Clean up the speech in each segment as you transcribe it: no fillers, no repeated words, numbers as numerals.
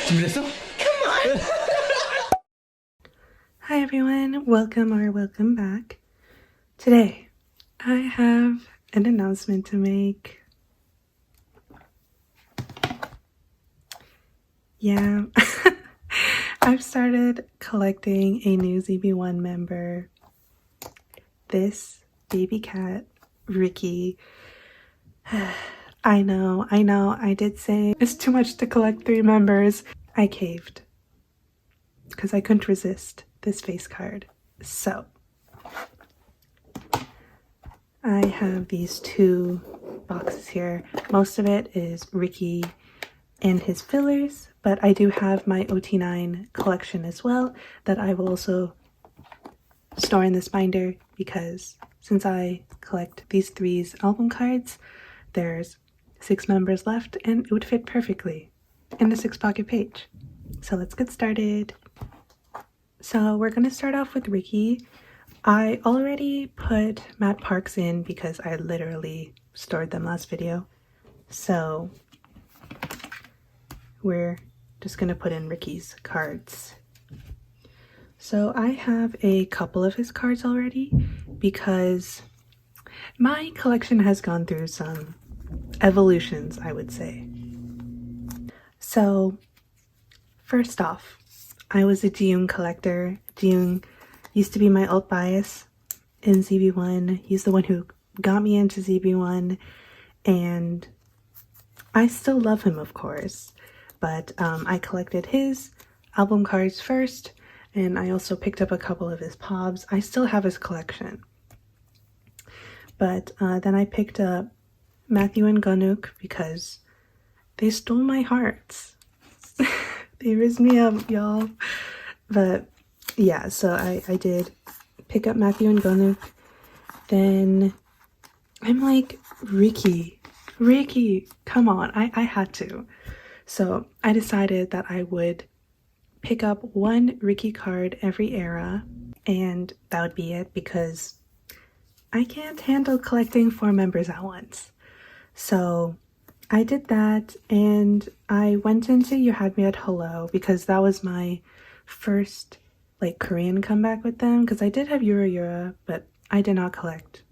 준비됐어? Come on! Hi everyone, welcome back. Today, I have an announcement to make. Yeah, I've started collecting a new zb1 member. This baby cat, Ricky. I know, I did say it's too much to collect 3 members. I caved because I couldn't resist this face card. So, I have these 2 boxes here. Most of it is Ricky and his fillers, but I do have my ot9 collection as well that I will also store in this binder because since I collect these 3's album cards, there's 6 members left and it would fit perfectly in the 6 pocket page. So let's get started. So we're gonna start off with Ricky. I already put Matt Parks in because I literally stored them last video. So we're just gonna put in Ricky's cards. So I have a couple of his cards already because my collection has gone through some evolutions, I would say. So first off, I was a Jiyoung collector. Jiyoung used to be my alt bias in zb1. He's the one who got me into zb1 and I still love him, of course, but I collected his album cards first and I also picked up a couple of his pobs. I still have his collection. But then I picked up Matthew and Ganuk because they stole my hearts. They rizzed me up, y'all. But yeah, so I did pick up Matthew and Ganuk. Then I'm like, Ricky, come on. I had to. So I decided that I would pick up 1 Ricky card every era, and that would be it because I can't handle collecting 4 members at once. So I did that, and I went into You Had Me at Hello because that was my first like Korean comeback with them, because I did have Yura, but I did not collect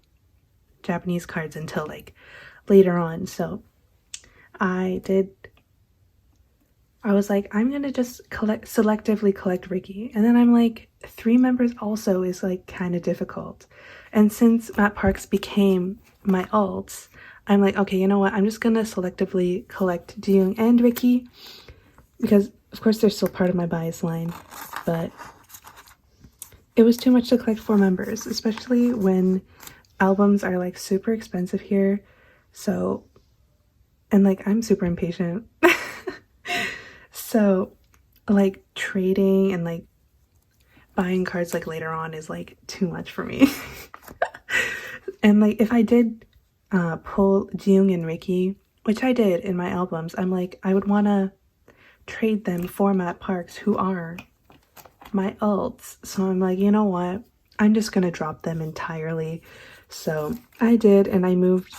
Japanese cards until like later on. So I was like, I'm gonna just selectively collect Ricky, and then I'm like, 3 members also is like kind of difficult, and since Matt Parks became my alts, I'm like, okay, you know what, I'm just gonna selectively collect Jiyoung and Ricky because of course they're still part of my bias line, but it was too much to collect 4 members, especially when albums are like super expensive here. So, and like I'm super impatient. So like trading and like buying cards like later on is like too much for me. And like if I did pull Jiyoung and Ricky, which I did in my albums, I'm like, I would want to trade them for Matt Parks, who are my alts. So I'm like, you know what, I'm just gonna drop them entirely. So I did, and I moved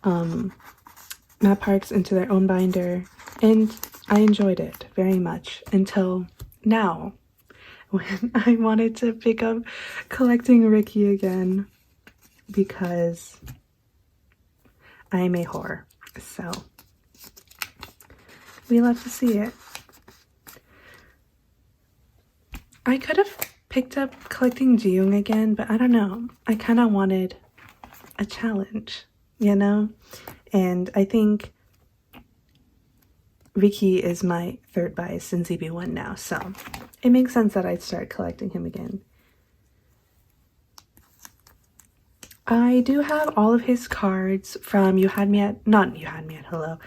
Matt Parks into their own binder, and I enjoyed it very much until now when I wanted to pick up collecting Ricky again because I am a whore. So we love to see it. I could have picked up collecting Jiyoung again, but I don't know. I kind of wanted a challenge, you know? And I think Ricky is my 3rd bias in zb1 now, so it makes sense that I'd start collecting him again. I do have all of his cards from not You Had Me at Hello,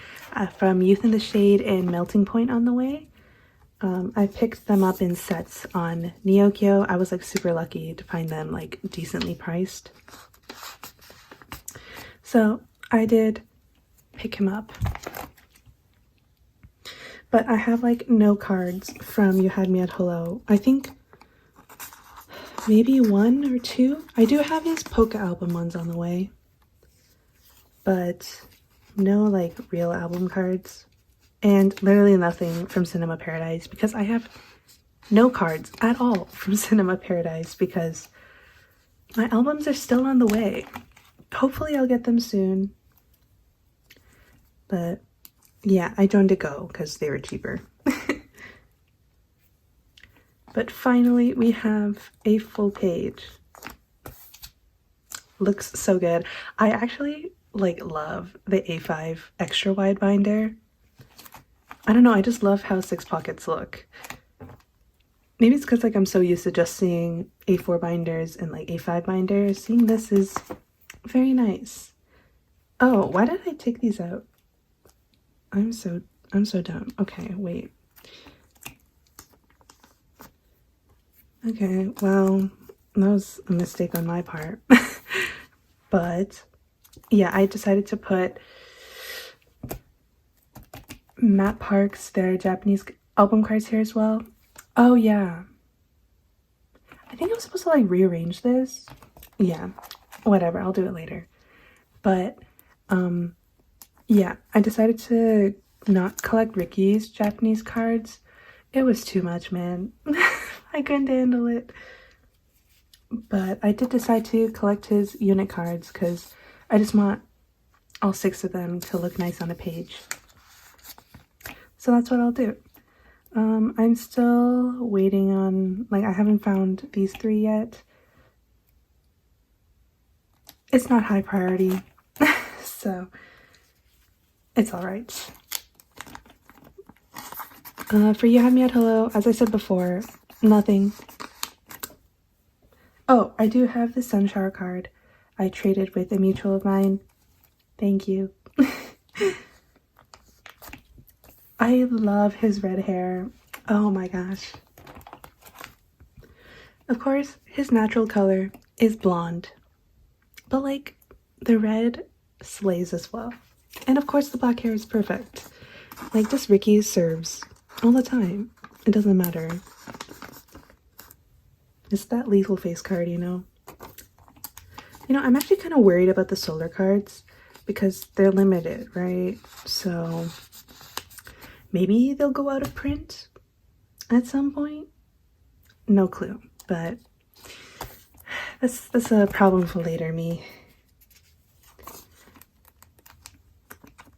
from Youth in the Shade and Melting Point on the way. I picked them up in sets on Neokyo. I was like super lucky to find them like decently priced. So I did pick him up. But I have like no cards from You Had Me at Hello. I think maybe 1 or 2. I do have his Polka album ones on the way, but no like real album cards. and literally nothing from Cinema Paradise because I have no cards at all from Cinema Paradise because my albums are still on the way. Hopefully I'll get them soon. But yeah, I joined a Go because they were cheaper. But finally we have a full page. Looks so good. I actually like love the A5 extra wide binder. I don't know, I just love how 6 pockets look. Maybe it's because like I'm so used to just seeing A4 binders and like A5 binders. Seeing this is very nice. Oh, why did I take these out? I'm so dumb. Okay, wait. Okay, well, that was a mistake on my part. But yeah, I decided to put Matt Park's, their Japanese album cards here as well. Oh yeah. I think I was supposed to like rearrange this. Yeah, whatever, I'll do it later. But yeah, I decided to not collect Ricky's Japanese cards. It was too much, man. I couldn't handle it. But I did decide to collect his unit cards because I just want all 6 of them to look nice on a page. So that's what I'll do. I'm still waiting on, like, I haven't found these 3 yet. It's not high priority, so it's alright. For You Have Me at Hello, as I said before, nothing. Oh, I do have the Sun Shower card. I traded with a mutual of mine. Thank you. I love his red hair. Oh my gosh. Of course, his natural color is blonde. But like, the red slays as well. And of course the black hair is perfect. Like, just Ricky serves all the time. It doesn't matter. It's that lethal face card, you know? You know, I'm actually kind of worried about the solar cards because they're limited, right? So maybe they'll go out of print at some point. No clue, but that's a problem for later me.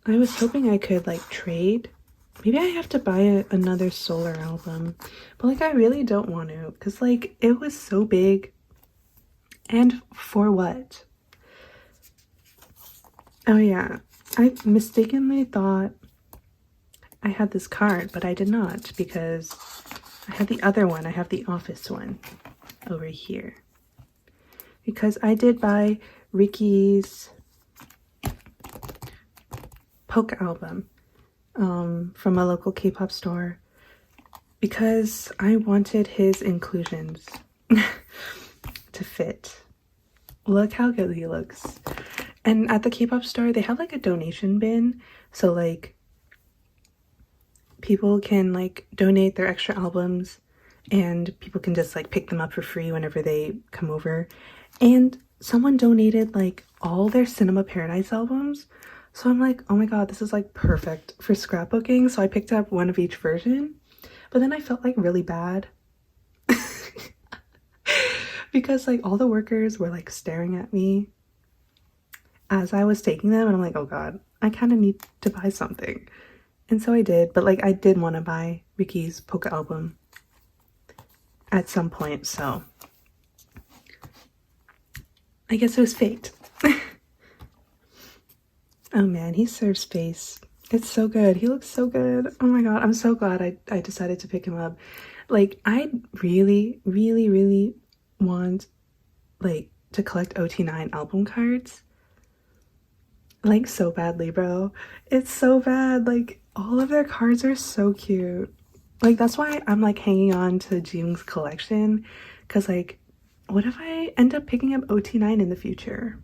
I was hoping I could like trade. Maybe I have to buy another solar album, but like I really don't want to because like it was so big. And for what? Oh yeah, I mistakenly thought I had this card, but I did not because I had the other one. I have the office one over here. Because I did buy Ricky's Poke album from a local K-pop store because I wanted his inclusions to fit. Look how good he looks. And at the K-pop store, they have like a donation bin. So like people can like donate their extra albums and people can just like pick them up for free whenever they come over. And someone donated like all their Cinema Paradise albums. So I'm like, oh my god, this is like perfect for scrapbooking. So I picked up one of each version, but then I felt like really bad because like all the workers were like staring at me as I was taking them, and I'm like, oh god, I kind of need to buy something. And so I did, but like I did want to buy Ricky's Poke album at some point, so I guess it was fate. Oh man, he serves face. It's so good. He looks so good. Oh my god, I'm so glad I decided to pick him up. Like, I really, really, really want like to collect ot9 album cards. Like, so badly, bro. It's so bad. Like, all of their cards are so cute. Like, that's why I'm like hanging on to Jung's collection, because like, what if I end up picking up ot9 in the future?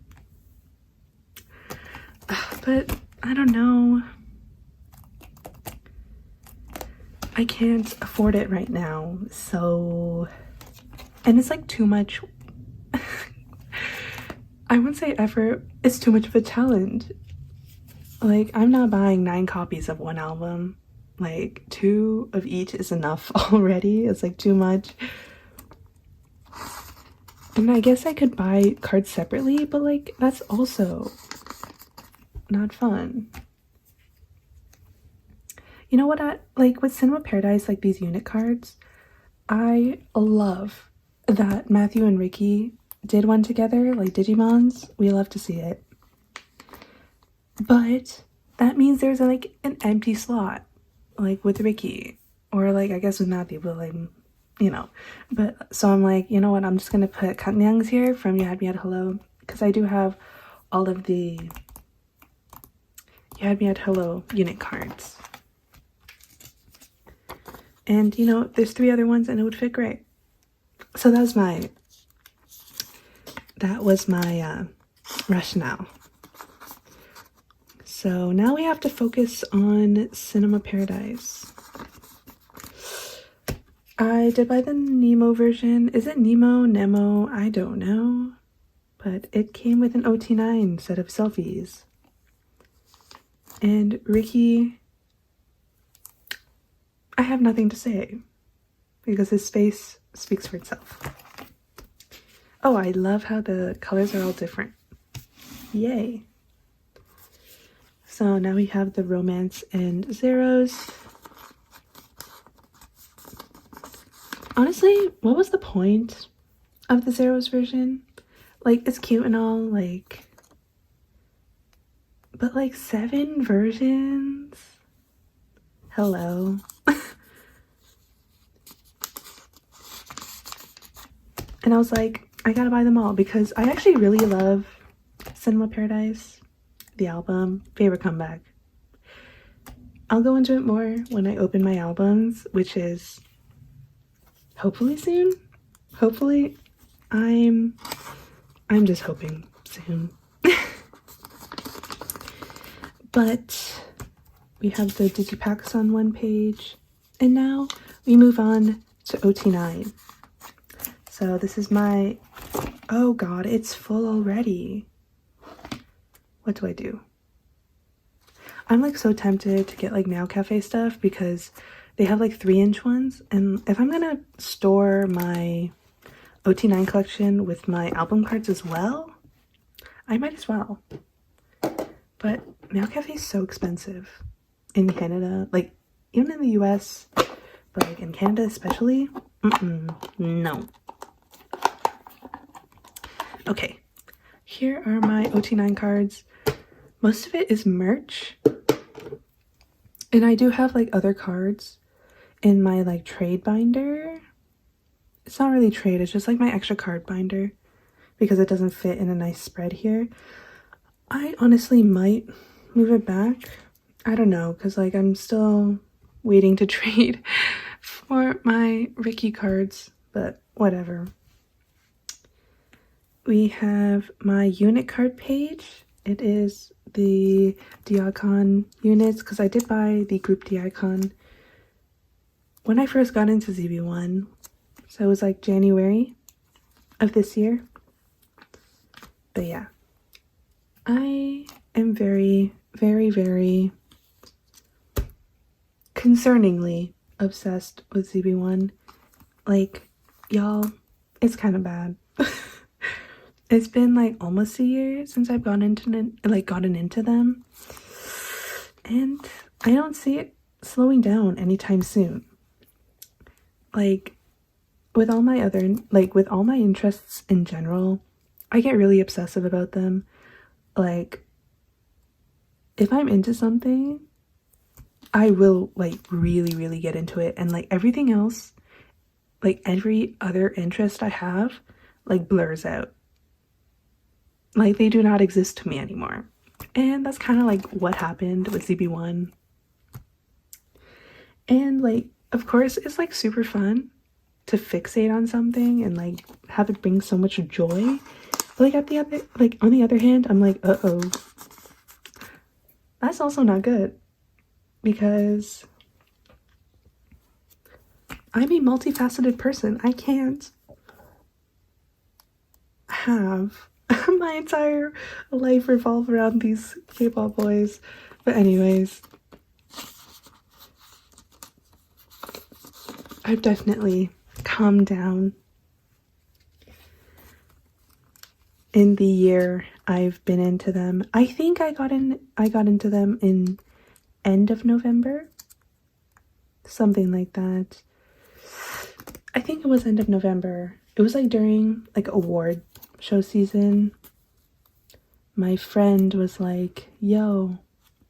But I don't know. I can't afford it right now, so, and it's like too much. I wouldn't say effort, it's too much of a challenge. Like, I'm not buying 9 copies of one album. Like 2 of each is enough already. It's like too much. And I guess I could buy cards separately, but like that's also not fun. You know what, like with Cinema Paradise, like these unit cards, I love that Matthew and Ricky did one together, like Digimons. We love to see it. But that means there's like an empty slot, like with Ricky, or like I guess with Matthew, but like, you know. But so I'm like, you know what, I'm just gonna put Katnyangs here from You Had Me at Hello, because I do have all of the You Had Me at Hello unit cards. And you know, there's 3 other ones and it would fit great. So that was my rationale. So now we have to focus on Cinema Paradise. I did buy the Nemo version. Is it Nemo? I don't know. But it came with an ot9 set of selfies. And Ricky, I have nothing to say because his face speaks for itself. Oh, I love how the colors are all different. Yay. So now we have the Romance and Zeros. Honestly, what was the point of the Zeros version? Like, it's cute and all, like, but like 7 versions? Hello. And I was like, I gotta buy them all because I actually really love Cinema Paradise, the album, favorite comeback. I'll go into it more when I open my albums, which is hopefully soon. Hopefully, I'm just hoping soon. But we have the digipacks on one page, and now we move on to ot9. So this is my, oh god, it's full already. What do I do? I'm like so tempted to get like Now Cafe stuff because they have like 3-inch ones, and if I'm gonna store my ot9 collection with my album cards as well, I might as well. But Now Cafe is so expensive in Canada, like even in the US, but like in Canada especially, no. Okay, here are my ot9 cards. Most of it is merch, and I do have like other cards in my like trade binder. It's not really trade, it's just like my extra card binder because it doesn't fit in a nice spread here. I honestly might move it back. I don't know, because like I'm still waiting to trade for my Ricky cards, but whatever. We have my unit card page. It is the Diacon units because I did buy the group Diacon when I first got into zb1. So it was like January of this year. But yeah, I am very, very, very concerningly obsessed with zb1. Like, y'all, it's kind of bad. It's been like almost a year since I've gotten into them, and I don't see it slowing down anytime soon. Like with all my interests in general, I get really obsessive about them. Like if I'm into something, I will like really, really get into it, and like everything else, like every other interest I have, like blurs out. Like they do not exist to me anymore. And that's kind of like what happened with zb1. And like, of course, it's like super fun to fixate on something and like have it bring so much joy. But like on the other hand, I'm like, uh-oh. That's also not good because I'm a multifaceted person. I can't have my entire life revolve around these K-pop boys. But anyways, I've definitely calmed down in the year I've been into them. I think I got into them in end of November, something like that. I think it was end of November. It was like during like award show season. My friend was like, yo,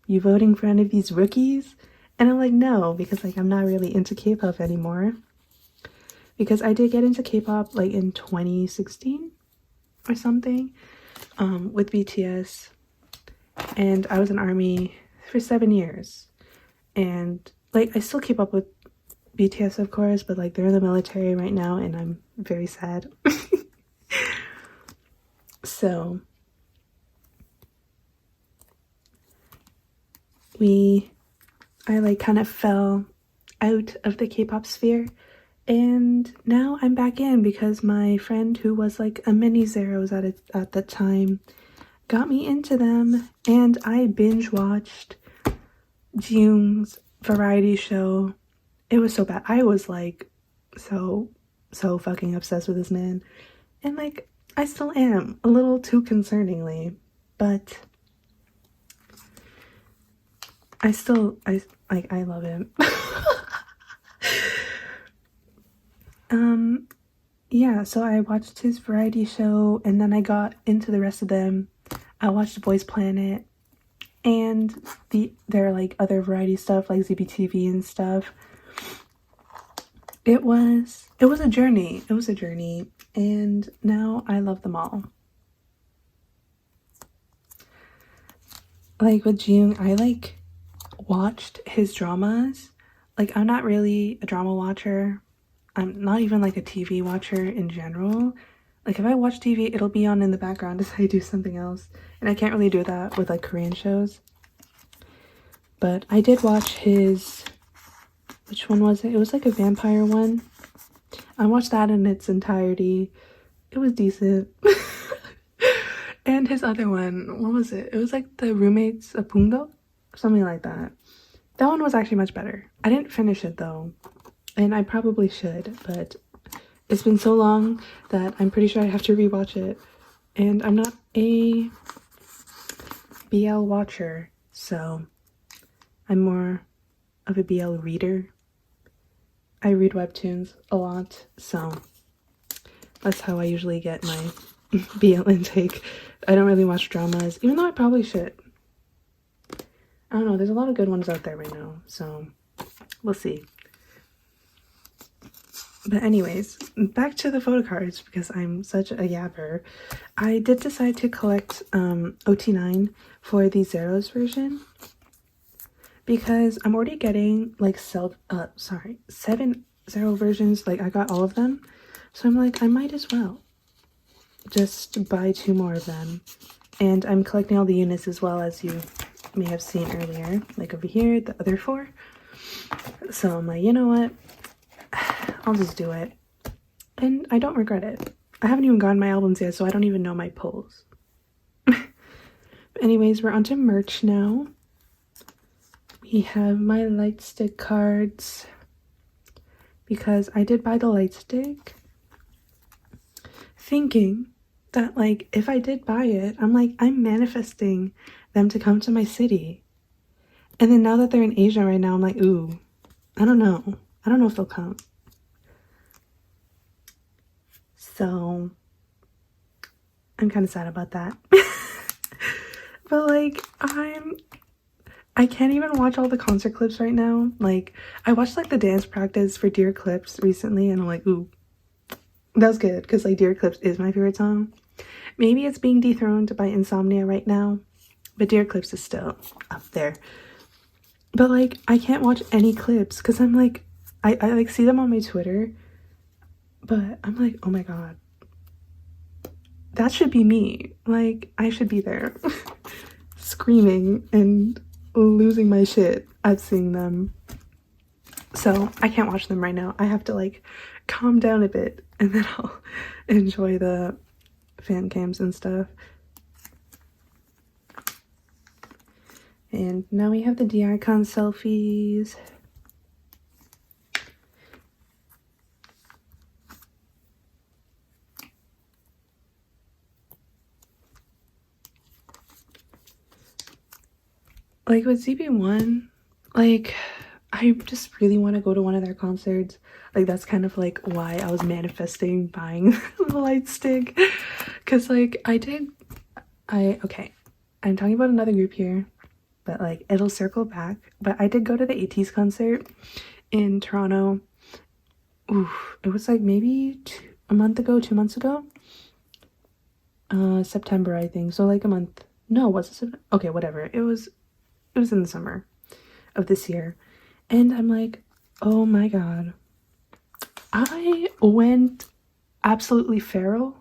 you voting for any of these rookies? And I'm like, no, because like I'm not really into K-pop anymore. Because I did get into K-pop like in 2016 or something, with BTS. And I was in ARMY for 7 years. And like I still keep up with BTS, of course, but like they're in the military right now and I'm very sad. So I like kind of fell out of the K-pop sphere, and now I'm back in because my friend who was like a mini Zeros at the time got me into them, and I binge watched Jung's variety show. It was so bad. I was like so fucking obsessed with this man, and like I still am, a little too concerningly, but I love him. Yeah, so I watched his variety show and then I got into the rest of them. I watched Boys Planet and their like other variety stuff like zb1 and stuff. It was a journey. It was a journey, and now I love them all. Like with Jung, I like watched his dramas. Like I'm not really a drama watcher. I'm not even like a TV watcher in general. Like if I watch TV, it'll be on in the background as I do something else. And I can't really do that with like Korean shows. But I did watch his, which one was it? It was like a vampire one. I watched that in its entirety. It was decent. And his other one, what was it? It was like the roommates of Pungdo? Something like that. That one was actually much better. I didn't finish it though. And I probably should, but it's been so long that I'm pretty sure I have to rewatch it. And I'm not a BL watcher, so I'm more of a BL reader. I read webtoons a lot, so that's how I usually get my BL intake. I don't really watch dramas, even though I probably should. I don't know, there's a lot of good ones out there right now, so we'll see. But anyways, back to the photo cards because I'm such a yapper. I did decide to collect ot9 for the Zeros version because I'm already getting like 7 Zero versions. Like I got all of them, so I'm like I might as well just buy 2 more of them. And I'm collecting all the units as well, as you may have seen earlier, like over here, the other 4. So I'm like, you know what? I'll just do it. And I don't regret it. I haven't even gotten my albums yet, so I don't even know my pulls. Anyways, we're onto merch now. We have my light stick cards because I did buy the light stick thinking that like if I did buy it, I'm manifesting them to come to my city. And then now that they're in Asia right now, I'm like, ooh, I don't know if they'll come. So I'm kind of sad about that. But like I can't even watch all the concert clips right now. Like I watched like the dance practice for Dear Clips recently and I'm like, ooh, that was good because like Dear Clips is my favorite song. Maybe it's being dethroned by Insomnia right now, but Dear Clips is still up there. But like I can't watch any clips because I'm like I like see them on my Twitter, but I'm like, oh my god, that should be me. Like I should be there screaming and losing my shit at seeing them. So I can't watch them right now. I have to like calm down a bit and then I'll enjoy the fan cams and stuff. And now we have the D-Icon selfies. like with zb1, like I just really want to go to one of their concerts. Like that's kind of like why I was manifesting buying the light stick, because like okay, I'm talking about another group here, but like it'll circle back. But I did go to the AT's concert in Toronto. Oof, it was like maybe 2 months ago. September, I think. So like a month. No, was it September? Okay, whatever. It was in the summer of this year. And I'm like, oh my god. I went absolutely feral.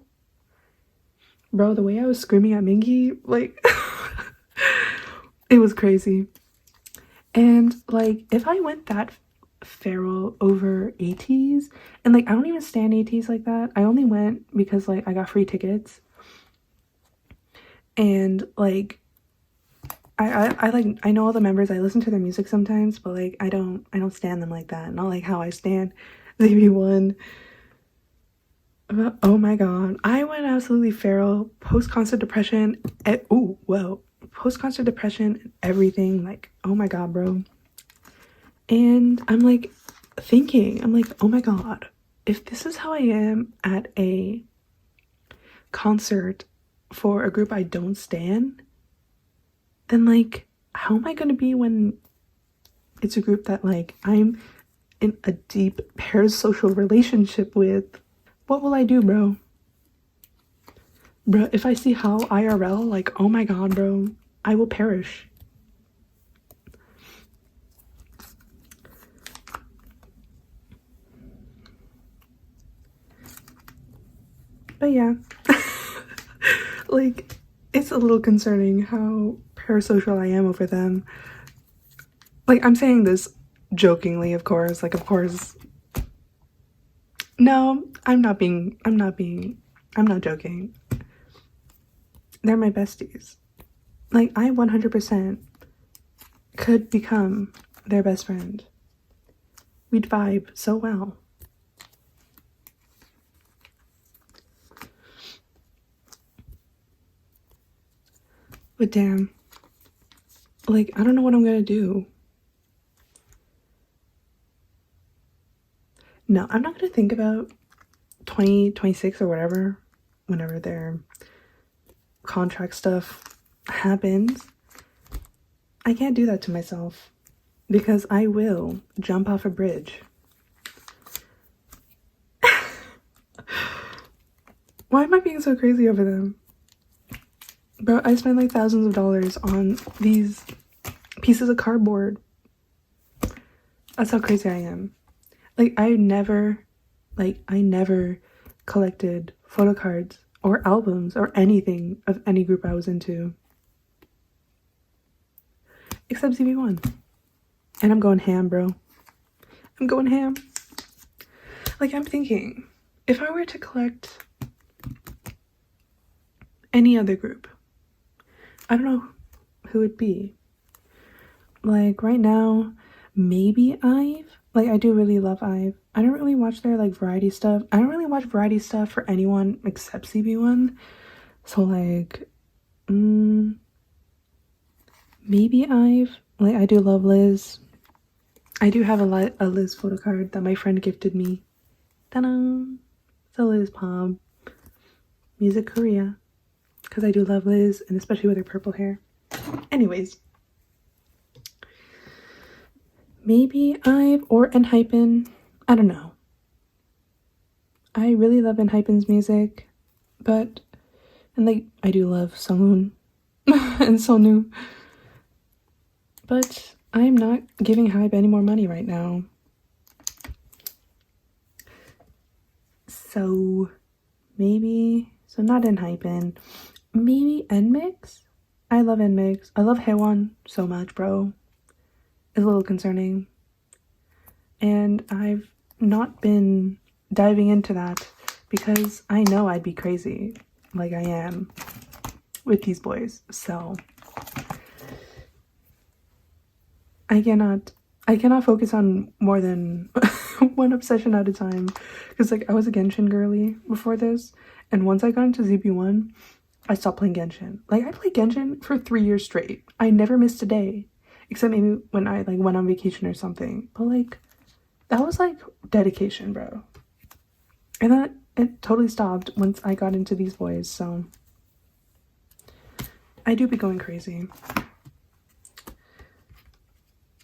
Bro, the way I was screaming at Mingy, like it was crazy. And like if I went that feral over ATs, and like I don't even stand ATs like that. I only went because like I got free tickets. And like I like, I know all the members, I listen to their music sometimes, but like I don't stand them like that. Not like how I stand zb1. But, oh my god, I went absolutely feral. Post-concert depression. Post-concert depression and everything. Like, oh my god, bro. And I'm like thinking, I'm like, oh my god, if this is how I am at a concert for a group I don't stan, then like how am I gonna be when it's a group that like I'm in a deep parasocial relationship with? What will I do, bro? Bro, if I see how IRL, like, oh my god, bro, I will perish. But yeah, like, it's a little concerning how parasocial I am over them. Like, I'm saying this jokingly, of course. Like, of course. No, I'm not joking. They're my besties. Like, I 100% could become their best friend. We'd vibe so well. But damn, like, I don't know what I'm gonna do. No, I'm not gonna think about 2026 or whatever, whenever their contract stuff happens. I can't do that to myself, because I will jump off a bridge. Why am I being so crazy over them? Bro, I spent like thousands of dollars on these pieces of cardboard. That's how crazy I am. Like, I never collected photo cards or albums or anything of any group I was into. Except zb1. And I'm going ham, bro. I'm going ham. Like, I'm thinking, if I were to collect any other group, I don't know who it'd be. Like, right now, maybe IVE. Like, I do really love IVE. I don't really watch their, like, variety stuff. I don't really watch variety stuff for anyone except zb1. So, like, maybe IVE. Like, I do love Liz. I do have a Liz photo card that my friend gifted me. Ta-da! It's a Liz Pom. Music Korea. Because I do love Liz, and especially with her purple hair. Anyways. Maybe IVE or Enhypen. I don't know. I really love Enhypen's music. And like, I do love Sunghoon and Sonu. But I'm not giving Hype any more money right now. So not Enhypen. Maybe Nmix? I love Nmix. I love Haewon so much, bro. It's a little concerning. And I've not been diving into that because I know I'd be crazy like I am with these boys. So I cannot focus on more than one obsession at a time, because like I was a Genshin girly before this, and once I got into zb1 I stopped playing Genshin. Like, I played Genshin for 3 years straight. I never missed a day. except maybe when I like went on vacation or something. But like that was like dedication, bro. And then it totally stopped once I got into these boys, so I do be going crazy.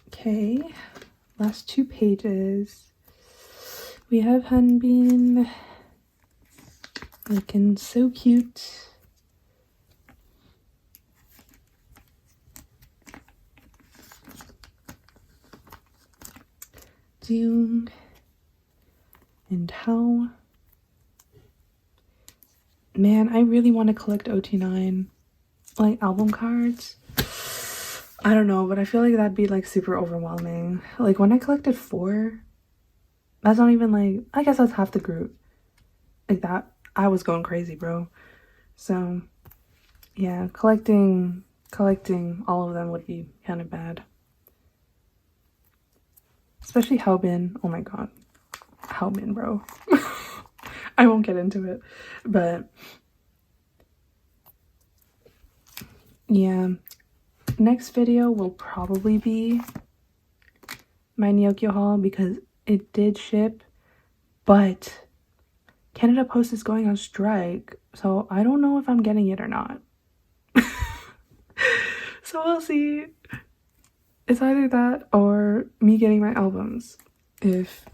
Okay, last 2 pages. We have Hanbin looking so cute. Jung and how. Man, I really want to collect ot9 like album cards. I don't know, but I feel like that'd be like super overwhelming. Like when I collected 4, that's not even like, I guess that's half the group. Like that, I was going crazy, bro. So yeah, collecting all of them would be kind of bad. Especially Haobin. Oh my god. Haobin, bro. I won't get into it. But yeah. Next video will probably be my Neokyo haul because it did ship, but Canada Post is going on strike, so I don't know if I'm getting it or not. So we'll see. It's either that or me getting my albums if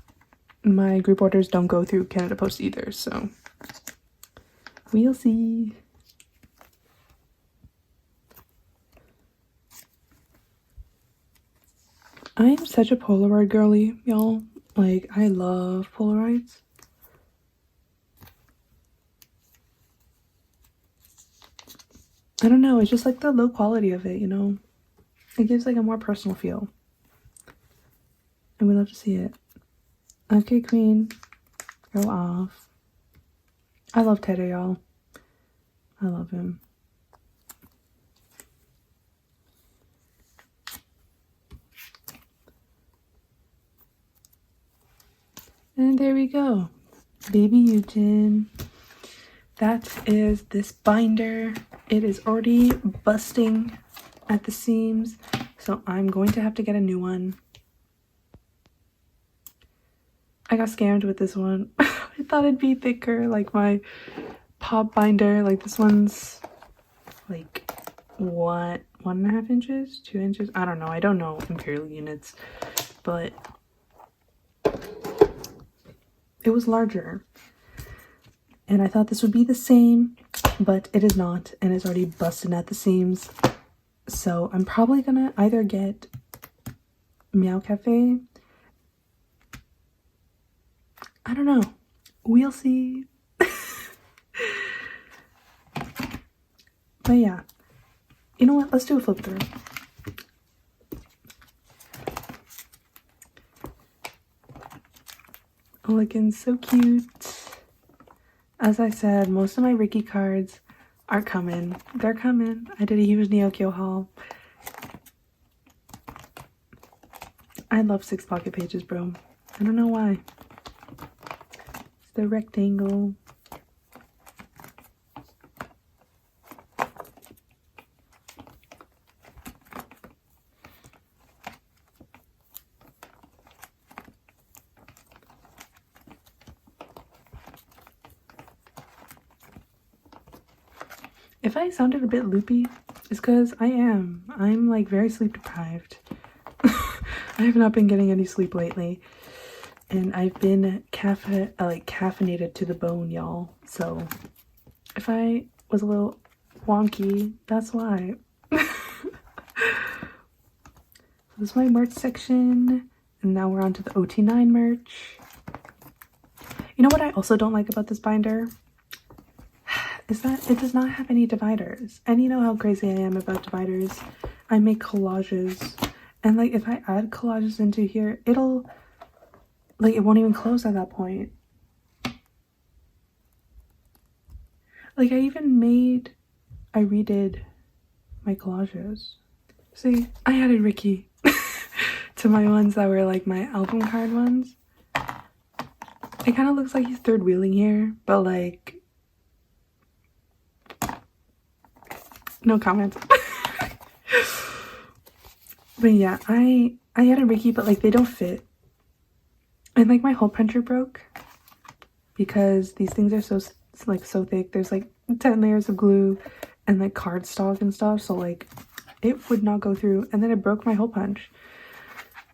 my group orders don't go through Canada Post either, so we'll see. I'm such a Polaroid girly, y'all. Like, I love Polaroids. I don't know, it's just like the low quality of it, you know? It gives like a more personal feel. And we love to see it. Okay, Queen. Go off. I love Teddy, y'all. I love him. And there we go. Baby Yujin. That is this binder. It is already busting at the seams, so I'm going to have to get a new one. I got scammed with this one. I thought it'd be thicker, like my pop binder. Like this one's like what, 1.5 inches, 2 inches? I don't know imperial units, but it was larger. And I thought this would be the same, but it is not, and it's already busted at the seams. So I'm probably gonna either get Meow Cafe. I don't know. We'll see. But yeah. You know what? Let's do a flip through. Looking so cute. As I said, most of my Ricky cards are coming. They're coming. I did a huge Neokyo haul. I love 6 pocket pages, bro. I don't know why. It's the rectangle. If I sounded a bit loopy, it's because I am. I'm like very sleep deprived. I have not been getting any sleep lately. And I've been caffeinated to the bone, y'all. So if I was a little wonky, that's why. This is my merch section. And now we're on to the ot9 merch. You know what I also don't like about this binder? Is that it does not have any dividers. And you know how crazy I am about dividers. I make collages. And like if I add collages into here, it'll like it won't even close at that point. Like I redid my collages. See, I added Ricky to my ones that were like my album card ones. It kind of looks like he's third wheeling here, but like no comment. But But yeah, I had a Reiki, but like they don't fit. And like my hole puncher broke because these things are so like so thick. There's like 10 layers of glue and like cardstock and stuff, so like it would not go through, and then it broke my hole punch.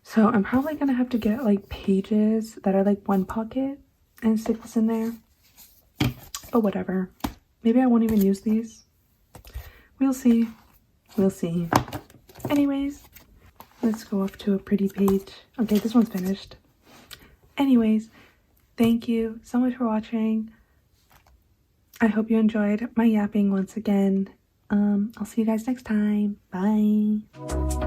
So I'm probably gonna have to get like pages that are like one pocket and stick this in there, but whatever. Maybe I won't even use these. We'll see. We'll see. Anyways, let's go off to a pretty page. Okay, this one's finished. Anyways, thank you so much for watching. I hope you enjoyed my yapping once again. I'll see you guys next time. Bye.